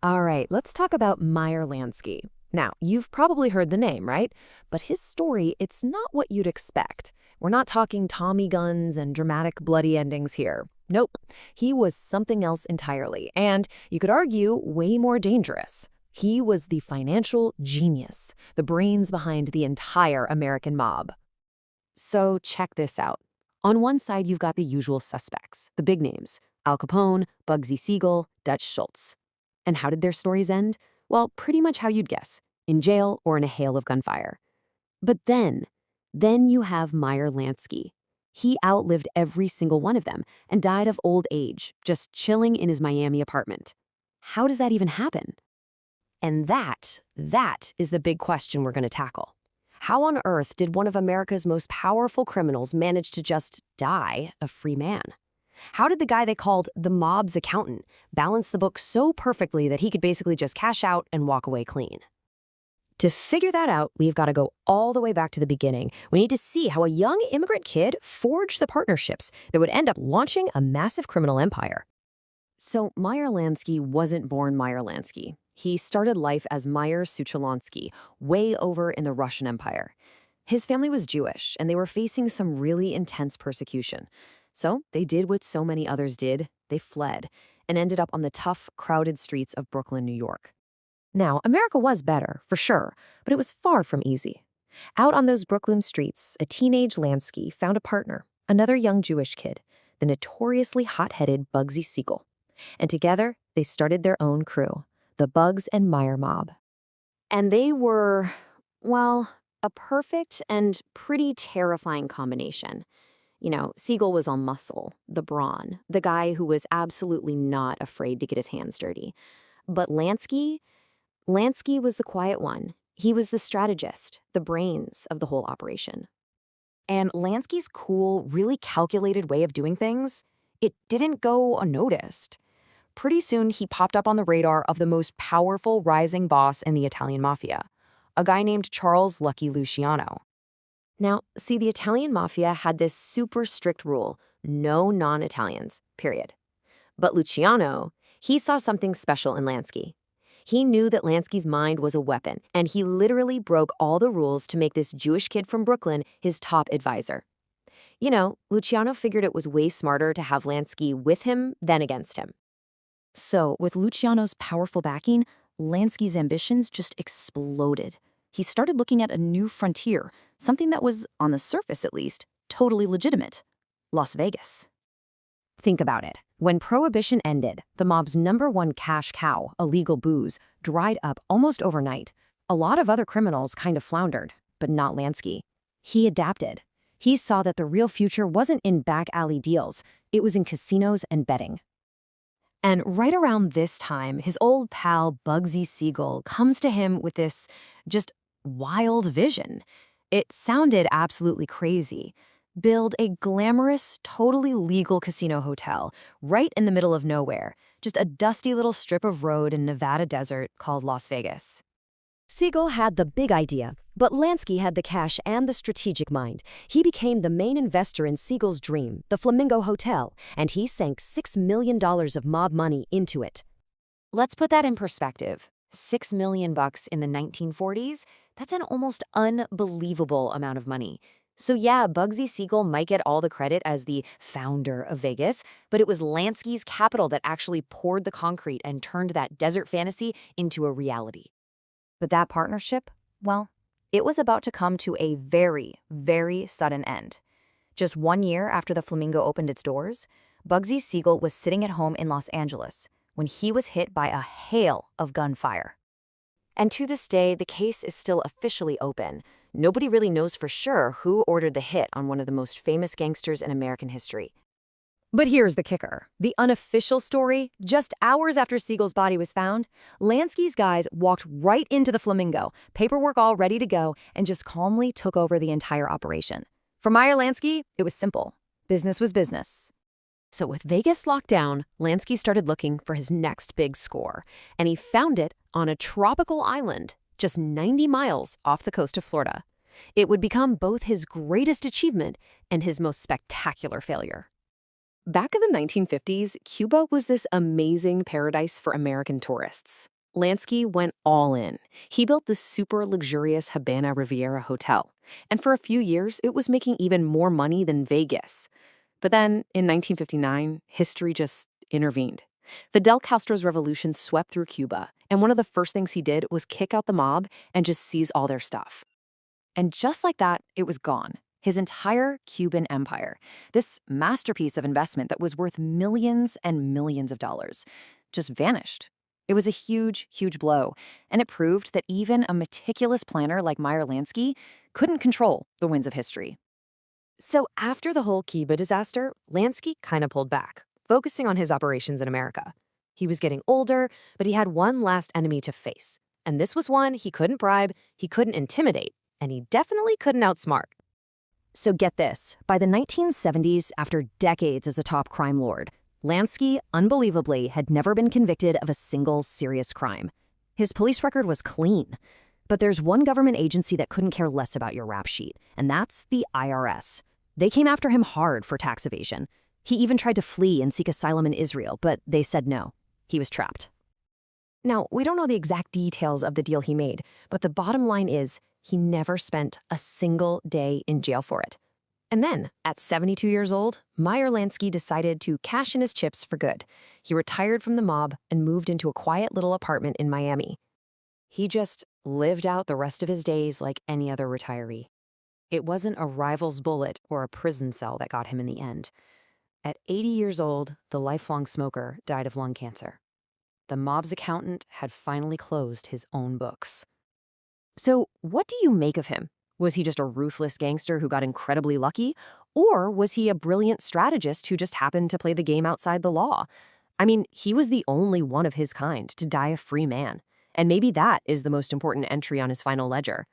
All right, let's talk about Meyer Lansky. Now, you've probably heard the name, right? But his story, it's not what you'd expect. We're not talking Tommy guns and dramatic bloody endings here. Nope. He was something else entirely, and you could argue way more dangerous. He was the financial genius, the brains behind the entire American mob. So check this out. On one side, you've got the usual suspects, the big names, Al Capone, Bugsy Siegel, Dutch Schultz. And how did their stories end? Well, pretty much how you'd guess, in jail or in a hail of gunfire. But then you have Meyer Lansky. He outlived every single one of them and died of old age, just chilling in his Miami apartment. How does that even happen? And that is the big question we're going to tackle. How on earth did one of America's most powerful criminals manage to just die a free man? How did the guy they called the mob's accountant balance the book so perfectly that he could basically just cash out and walk away clean? To figure that out, we've got to go all the way back to the beginning. We need to see how a young immigrant kid forged the partnerships that would end up launching a massive criminal empire. So Meyer Lansky wasn't born Meyer Lansky. He started life as Meyer Suchalonsky, way over in the Russian Empire. His family was Jewish, and they were facing some really intense persecution. So they did what so many others did. They fled and ended up on the tough, crowded streets of Brooklyn, New York. Now, America was better, for sure, but it was far from easy. Out on those Brooklyn streets, a teenage Lansky found a partner, another young Jewish kid, the notoriously hot-headed Bugsy Siegel. And together, they started their own crew, the Bugs and Meyer mob. And they were, well, a perfect and pretty terrifying combination. You know, Siegel was all muscle, the brawn, the guy who was absolutely not afraid to get his hands dirty. But Lansky was the quiet one. He was the strategist, the brains of the whole operation. And Lansky's cool, really calculated way of doing things, it didn't go unnoticed. Pretty soon, he popped up on the radar of the most powerful rising boss in the Italian Mafia, a guy named Charles Lucky Luciano. Now, see, the Italian Mafia had this super strict rule, no non-Italians, period. But Luciano, he saw something special in Lansky. He knew that Lansky's mind was a weapon, and he literally broke all the rules to make this Jewish kid from Brooklyn his top advisor. You know, Luciano figured it was way smarter to have Lansky with him than against him. So, with Luciano's powerful backing, Lansky's ambitions just exploded. He started looking at a new frontier, something that was, on the surface at least, totally legitimate: Las Vegas. Think about it. When Prohibition ended, the mob's #1 cash cow, illegal booze, dried up almost overnight. A lot of other criminals kind of floundered, but not Lansky. He adapted. He saw that the real future wasn't in back alley deals, it was in casinos and betting. And right around this time, his old pal Bugsy Siegel comes to him with this just wild vision. It sounded absolutely crazy. Build a glamorous, totally legal casino hotel right in the middle of nowhere, just a dusty little strip of road in Nevada desert called Las Vegas. Siegel had the big idea, but Lansky had the cash and the strategic mind. He became the main investor in Siegel's dream, the Flamingo Hotel, and he sank $6 million of mob money into it. Let's put that in perspective. $6 million in the 1940s? That's an almost unbelievable amount of money. So yeah, Bugsy Siegel might get all the credit as the founder of Vegas, but it was Lansky's capital that actually poured the concrete and turned that desert fantasy into a reality. But that partnership, well, it was about to come to a very, very sudden end. Just 1 year after the Flamingo opened its doors, Bugsy Siegel was sitting at home in Los Angeles when he was hit by a hail of gunfire. And to this day, the case is still officially open. Nobody really knows for sure who ordered the hit on one of the most famous gangsters in American history. But here's the kicker. The unofficial story, just hours after Siegel's body was found, Lansky's guys walked right into the Flamingo, paperwork all ready to go, and just calmly took over the entire operation. For Meyer Lansky, it was simple. Business was business. So with Vegas locked down, Lansky started looking for his next big score, and he found it on a tropical island just 90 miles off the coast of Florida. It would become both his greatest achievement and his most spectacular failure. Back in the 1950s, Cuba was this amazing paradise for American tourists. Lansky went all in. He built the super luxurious Habana Riviera Hotel. And for a few years, it was making even more money than Vegas. But then, in 1959, history just intervened. Fidel Castro's revolution swept through Cuba, and one of the first things he did was kick out the mob and just seize all their stuff. And just like that, it was gone. His entire Cuban empire, this masterpiece of investment that was worth millions and millions of dollars, just vanished. It was a huge, huge blow, and it proved that even a meticulous planner like Meyer Lansky couldn't control the winds of history. So after the whole Cuba disaster, Lansky kind of pulled back, focusing on his operations in America. He was getting older, but he had one last enemy to face. And this was one he couldn't bribe, he couldn't intimidate, and he definitely couldn't outsmart. So get this, by the 1970s, after decades as a top crime lord, Lansky, unbelievably, had never been convicted of a single serious crime. His police record was clean. But there's one government agency that couldn't care less about your rap sheet, and that's the IRS. They came after him hard for tax evasion. He even tried to flee and seek asylum in Israel, but they said no. He was trapped. Now, we don't know the exact details of the deal he made, but the bottom line is he never spent a single day in jail for it. And then, at 72 years old, Meyer Lansky decided to cash in his chips for good. He retired from the mob and moved into a quiet little apartment in Miami. He just lived out the rest of his days like any other retiree. It wasn't a rival's bullet or a prison cell that got him in the end. At 80 years old, the lifelong smoker died of lung cancer. The mob's accountant had finally closed his own books. So, what do you make of him? Was he just a ruthless gangster who got incredibly lucky? Or was he a brilliant strategist who just happened to play the game outside the law? I mean, he was the only one of his kind to die a free man. And maybe that is the most important entry on his final ledger.